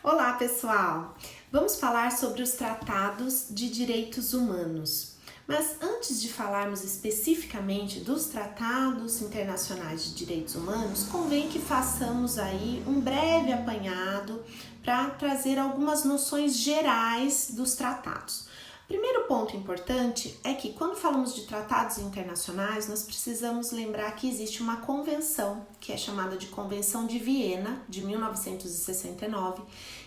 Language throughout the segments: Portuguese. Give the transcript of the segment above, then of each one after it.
Olá, pessoal! Vamos falar sobre os tratados de direitos humanos. Mas antes de falarmos especificamente dos tratados internacionais de direitos humanos, convém que façamos aí um breve apanhado para trazer algumas noções gerais dos tratados. Primeiro ponto importante é que quando falamos de tratados internacionais, nós precisamos lembrar que existe uma convenção, que é chamada de Convenção de Viena, de 1969,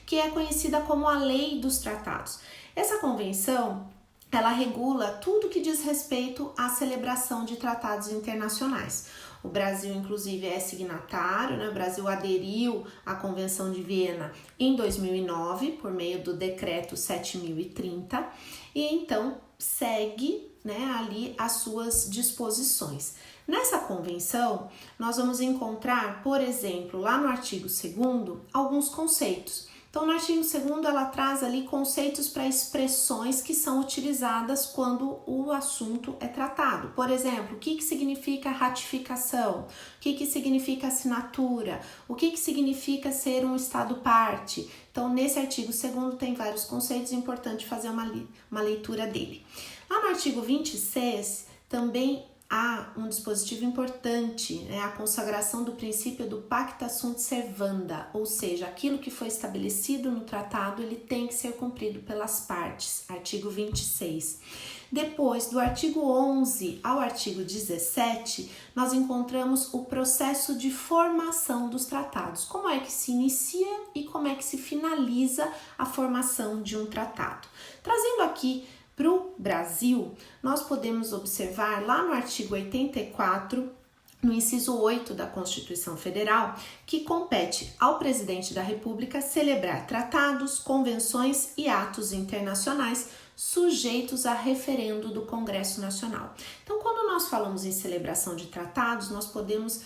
que é conhecida como a Lei dos Tratados. Essa convenção, ela regula tudo que diz respeito à celebração de tratados internacionais. O Brasil, inclusive, é signatário, né? O Brasil aderiu à Convenção de Viena em 2009, por meio do Decreto 7.030, e então segue, né, ali as suas disposições. Nessa convenção, nós vamos encontrar, por exemplo, lá no artigo 2º, alguns conceitos. Então, no artigo 2º, ela traz ali conceitos para expressões que são utilizadas quando o assunto é tratado. Por exemplo, o que significa ratificação? O que significa assinatura? O que significa ser um Estado parte? Então, nesse artigo 2º tem vários conceitos, é importante fazer uma leitura dele. Lá no artigo 26, também há um dispositivo importante, né? A consagração do princípio do pacta sunt servanda, ou seja, aquilo que foi estabelecido no tratado, ele tem que ser cumprido pelas partes, artigo 26. Depois, do artigo 11 ao artigo 17, nós encontramos o processo de formação dos tratados, como é que se inicia e como é que se finaliza a formação de um tratado. Trazendo aqui para o Brasil, nós podemos observar lá no artigo 84, no inciso 8 da Constituição Federal, que compete ao presidente da República celebrar tratados, convenções e atos internacionais sujeitos a referendo do Congresso Nacional. Então, quando nós falamos em celebração de tratados, nós podemos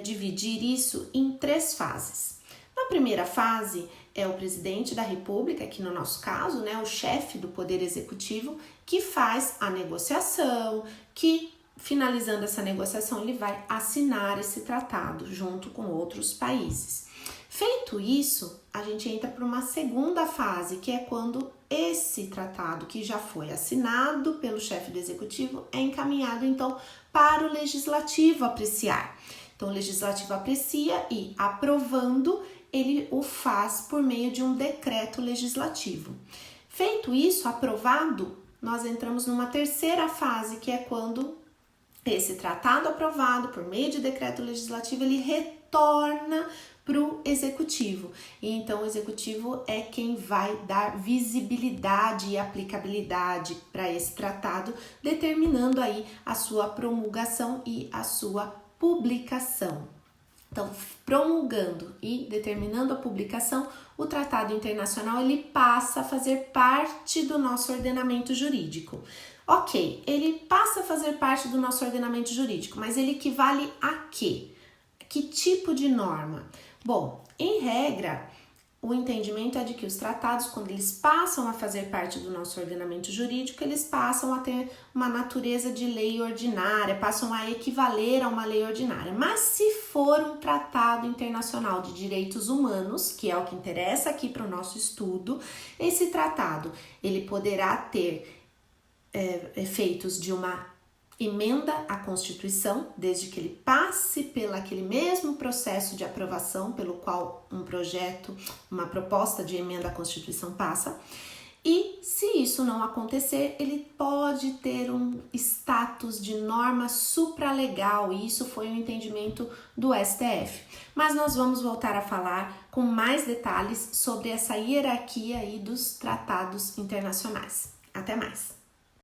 dividir isso em 3 fases. Na primeira fase, é o presidente da República, aqui no nosso caso, né, o chefe do Poder Executivo, que faz a negociação, que finalizando essa negociação, ele vai assinar esse tratado junto com outros países. Feito isso, a gente entra para uma segunda fase, que é quando esse tratado que já foi assinado pelo chefe do Executivo é encaminhado, então, para o Legislativo apreciar. Então, o Legislativo aprecia e, aprovando, ele o faz por meio de um decreto legislativo. Feito isso, aprovado, nós entramos numa terceira fase, que é quando esse tratado aprovado por meio de decreto legislativo, ele retorna para o executivo. E então o executivo é quem vai dar visibilidade e aplicabilidade para esse tratado, determinando aí a sua promulgação e a sua publicação. Então, promulgando e determinando a publicação, o tratado internacional ele passa a fazer parte do nosso ordenamento jurídico. Ok, ele passa a fazer parte do nosso ordenamento jurídico, mas ele equivale a quê? Que tipo de norma? Bom, em regra, o entendimento é de que os tratados, quando eles passam a fazer parte do nosso ordenamento jurídico, eles passam a ter uma natureza de lei ordinária, passam a equivaler a uma lei ordinária. Mas se for um tratado internacional de direitos humanos, que é o que interessa aqui para o nosso estudo, esse tratado ele poderá ter efeitos de uma emenda à Constituição, desde que ele passe pelo aquele mesmo processo de aprovação pelo qual um projeto, uma proposta de emenda à Constituição passa. E se isso não acontecer, ele pode ter um status de norma supralegal, e isso foi um entendimento do STF. Mas nós vamos voltar a falar com mais detalhes sobre essa hierarquia aí dos tratados internacionais. Até mais!